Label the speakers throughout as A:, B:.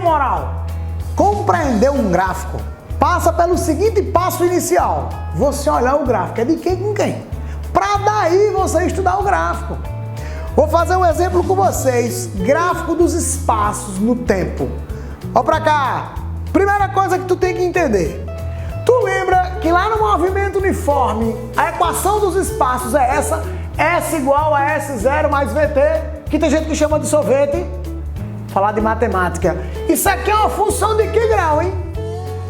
A: moral? Compreender um gráfico passa pelo seguinte passo inicial. Você olhar o gráfico, é de quem com quem? Para daí você estudar o gráfico. Vou fazer um exemplo com vocês. Gráfico dos espaços no tempo. Olha para cá. Primeira coisa que tu tem que entender. Tu lembra que lá no movimento uniforme, a equação dos espaços é essa, S igual a S0 mais VT, que tem gente que chama de sorvete. Falar de matemática. Isso aqui é uma função de que grau, hein?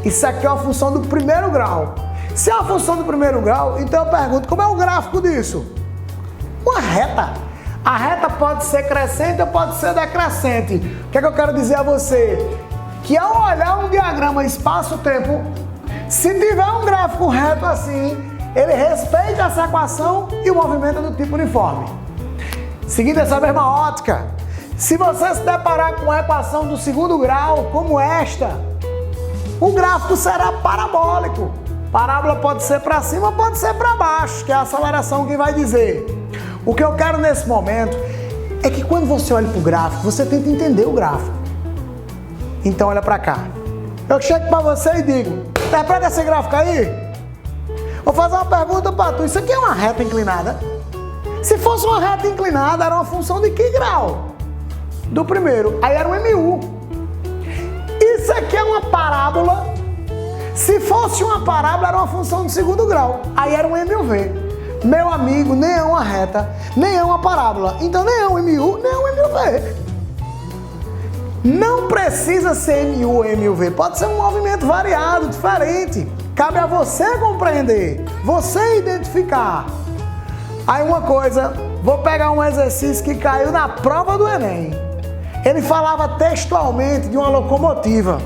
A: Isso aqui é uma função do primeiro grau. Se é uma função do primeiro grau, então eu pergunto, como é o gráfico disso? Uma reta. A reta pode ser crescente ou pode ser decrescente. O que é que eu quero dizer a você? Que ao olhar um diagrama espaço-tempo, se tiver um gráfico reto assim, ele respeita essa equação e o movimento é do tipo uniforme. Seguindo essa mesma ótica, se você se deparar com a equação do segundo grau, como esta, o gráfico será parabólico. Parábola pode ser para cima ou pode ser para baixo, que é a aceleração que vai dizer. O que eu quero nesse momento é que quando você olha para o gráfico, você tenta entender o gráfico. Então olha para cá. Eu chego para você e digo, interpreta esse gráfico aí. Vou fazer uma pergunta para tu. Isso aqui é uma reta inclinada? Se fosse uma reta inclinada, era uma função de que grau? Do primeiro. Aí era um MU. Isso aqui é uma parábola. Se fosse uma parábola, era uma função do segundo grau. Aí era um MUV. Meu amigo, nem é uma reta, nem é uma parábola. Então nem é um MU, nem é um MUV. Não precisa ser MU ou MUV. Pode ser um movimento variado, diferente. Cabe a você compreender, você identificar. Aí uma coisa, vou pegar um exercício que caiu na prova do Enem. Ele falava textualmente de uma locomotiva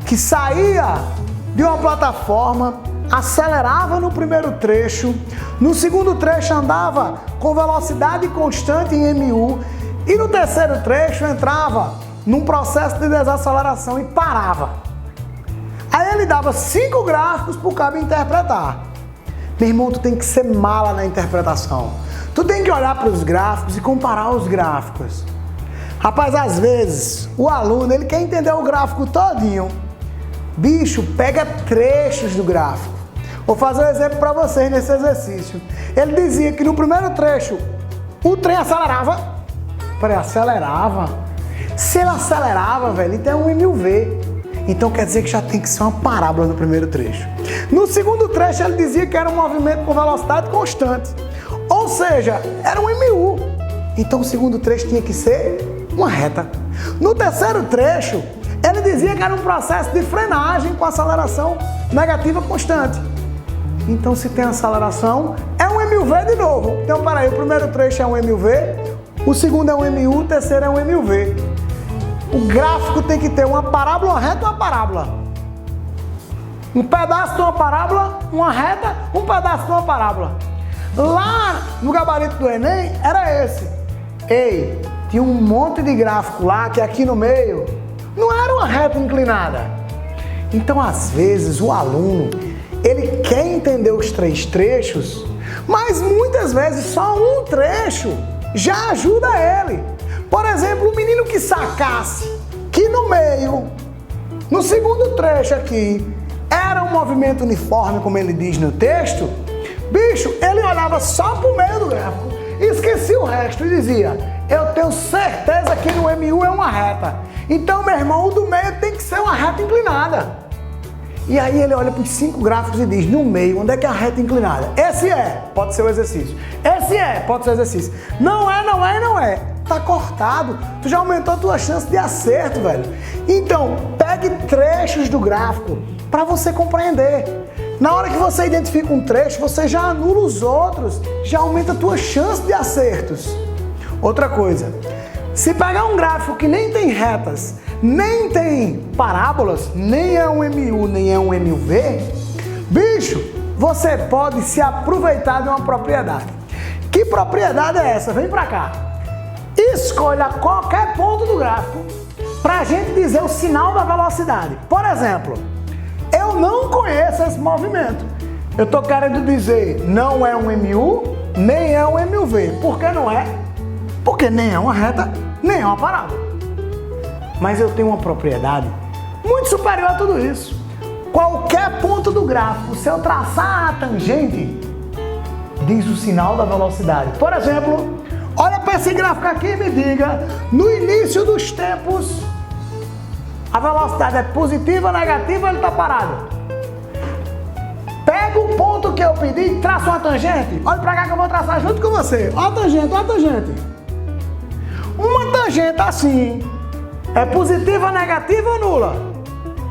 A: que saía de uma plataforma, acelerava no primeiro trecho, no segundo trecho andava com velocidade constante em MU e no terceiro trecho entrava num processo de desaceleração e parava. Aí ele dava 5 gráficos para o cabo interpretar. Meu irmão, tu tem que ser mala na interpretação. Tu tem que olhar para os gráficos e comparar os gráficos. Rapaz, às vezes, o aluno, ele quer entender o gráfico todinho. Bicho, pega trechos do gráfico. Vou fazer um exemplo para vocês nesse exercício. Ele dizia que no primeiro trecho, o trem acelerava. Peraí, acelerava? Se ele acelerava, velho, então é um MUV. Então quer dizer que já tem que ser uma parábola no primeiro trecho. No segundo trecho, ele dizia que era um movimento com velocidade constante. Ou seja, era um MU. Então o segundo trecho tinha que ser uma reta. No terceiro trecho, ele dizia que era um processo de frenagem com aceleração negativa constante. Então se tem aceleração, é um MUV de novo. Então peraí, o primeiro trecho é um MUV, o segundo é um MU, o terceiro é um MUV. O gráfico tem que ter uma parábola, uma reta e uma parábola. Um pedaço de uma parábola, uma reta, um pedaço de uma parábola. Lá no gabarito do Enem era esse. Ei, tinha um monte de gráfico lá que aqui no meio não era uma reta inclinada. Então às vezes o aluno, ele quer entender os 3 trechos, mas muitas vezes só um trecho já ajuda ele. Por exemplo, o menino que sacasse que no meio, no segundo trecho aqui, era um movimento uniforme, como ele diz no texto, bicho, ele olhava só para o meio do gráfico, esquecia o resto e dizia, eu tenho certeza que no MU é uma reta. Então, meu irmão, o do meio tem que ser uma reta inclinada. E aí ele olha para os 5 gráficos e diz, no meio, onde é que é a reta inclinada? Esse é, pode ser o exercício. Esse é, pode ser o exercício. Não é, não é, não é. Tá cortado. Tu já aumentou a tua chance de acerto, velho. Então, pegue trechos do gráfico para você compreender. Na hora que você identifica um trecho, você já anula os outros, já aumenta a tua chance de acertos. Outra coisa, se pegar um gráfico que nem tem retas, nem tem parábolas, nem é um MU, nem é um MUV, bicho, você pode se aproveitar de uma propriedade. Que propriedade é essa? Vem pra cá. Escolha qualquer ponto do gráfico para a gente dizer o sinal da velocidade. Por exemplo, eu não conheço esse movimento. Eu estou querendo dizer, não é um MU, nem é um MUV. Por que não é? Porque nem é uma reta, nem é uma parábola. mas eu tenho uma propriedade muito superior a tudo isso. Qualquer ponto do gráfico, se eu traçar a tangente, diz o sinal da velocidade. Por exemplo, olha para esse gráfico aqui e me diga, no início dos tempos, a velocidade é positiva, negativa ou ele está parado? Pega o ponto que eu pedi e traça uma tangente. Olha para cá que eu vou traçar junto com você. Olha a tangente, olha a tangente. Uma tangente assim, é positiva, negativa ou nula?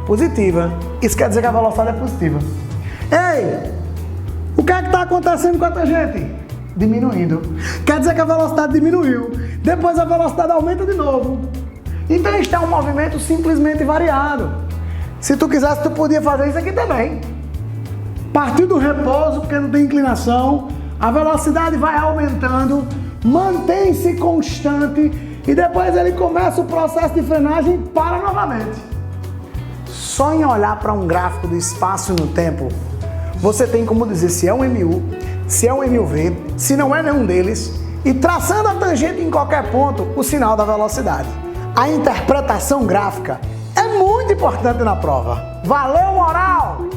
A: Positiva. Isso quer dizer que a velocidade é positiva. Ei, o que é que está acontecendo com a tangente? Diminuindo. Quer dizer que a velocidade diminuiu. Depois a velocidade aumenta de novo. Então isto é um movimento simplesmente variado. Se tu quisesse, tu podia fazer isso aqui também. Partir do repouso, porque não tem inclinação, a velocidade vai aumentando, mantém-se constante e depois ele começa o processo de frenagem e para novamente. Só em olhar para um gráfico do espaço no tempo, você tem como dizer se é um MU, se é um MUV, se não é nenhum deles, e traçando a tangente em qualquer ponto, o sinal da velocidade. A interpretação gráfica é muito importante na prova. Valeu, moral!